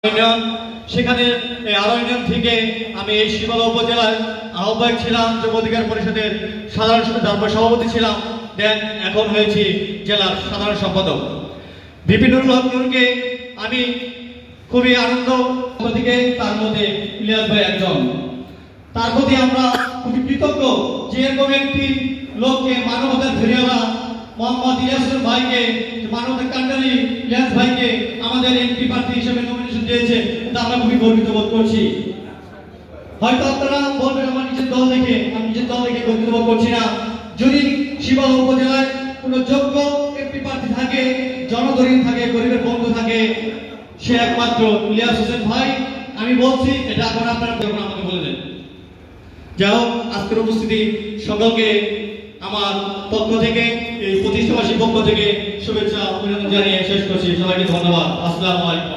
Union, সেখানে এই আরো ইউনিয়ন থেকে আমি এই শিবালয় উপজেলার আহ্বায়ক ছিলাম, যুব অধিকার পরিষদের সাধারণ সভাপতি ছিলাম, দেন এখন হয়েছি জেলার সাধারণ সম্পাদক। বিপিন নুরকে আমি খুবই আনন্দ থেকে, তার মধ্যে ইলিয়াস ভাই একজন। তার প্রতি আমরা খুবই কৃতজ্ঞ যে এরকম একটি লোককে, মানবতার ফেরিওয়ালা মোহাম্মদ ইলিয়াস ভাইকে, মানবতার কান্ডারি ইলিয়াস ভাইকে আমাদের এমপি প্রার্থী হিসেবে নমিনেশন দিয়েছে, তা আমরা খুবই গর্বিত বোধ করছি। হয়তো আপনারা বলবেন আমার নিজের দল দেখে, আমি নিজের দল দেখে গর্বিত বোধ করছি না। যদি শিবালয় উপজেলায় কোনো যোগ্য এমপি প্রার্থী থাকে, জনদরিদ্র থাকে, গরিবের বন্ধু থাকে, সে একমাত্র ইলিয়াস হোসেন ভাই। আমি বলছি এটা এখন আপনারা আমাকে বলে দেন। যাই হোক, আজকের উপস্থিতি সকলকে আমার পক্ষ থেকে, এই প্রতিষ্ঠাবাসীর পক্ষ থেকে শুভেচ্ছা অভিনন্দন জানিয়ে শেষ করছি। সবাইকে ধন্যবাদ। আসসালামু আলাইকুম।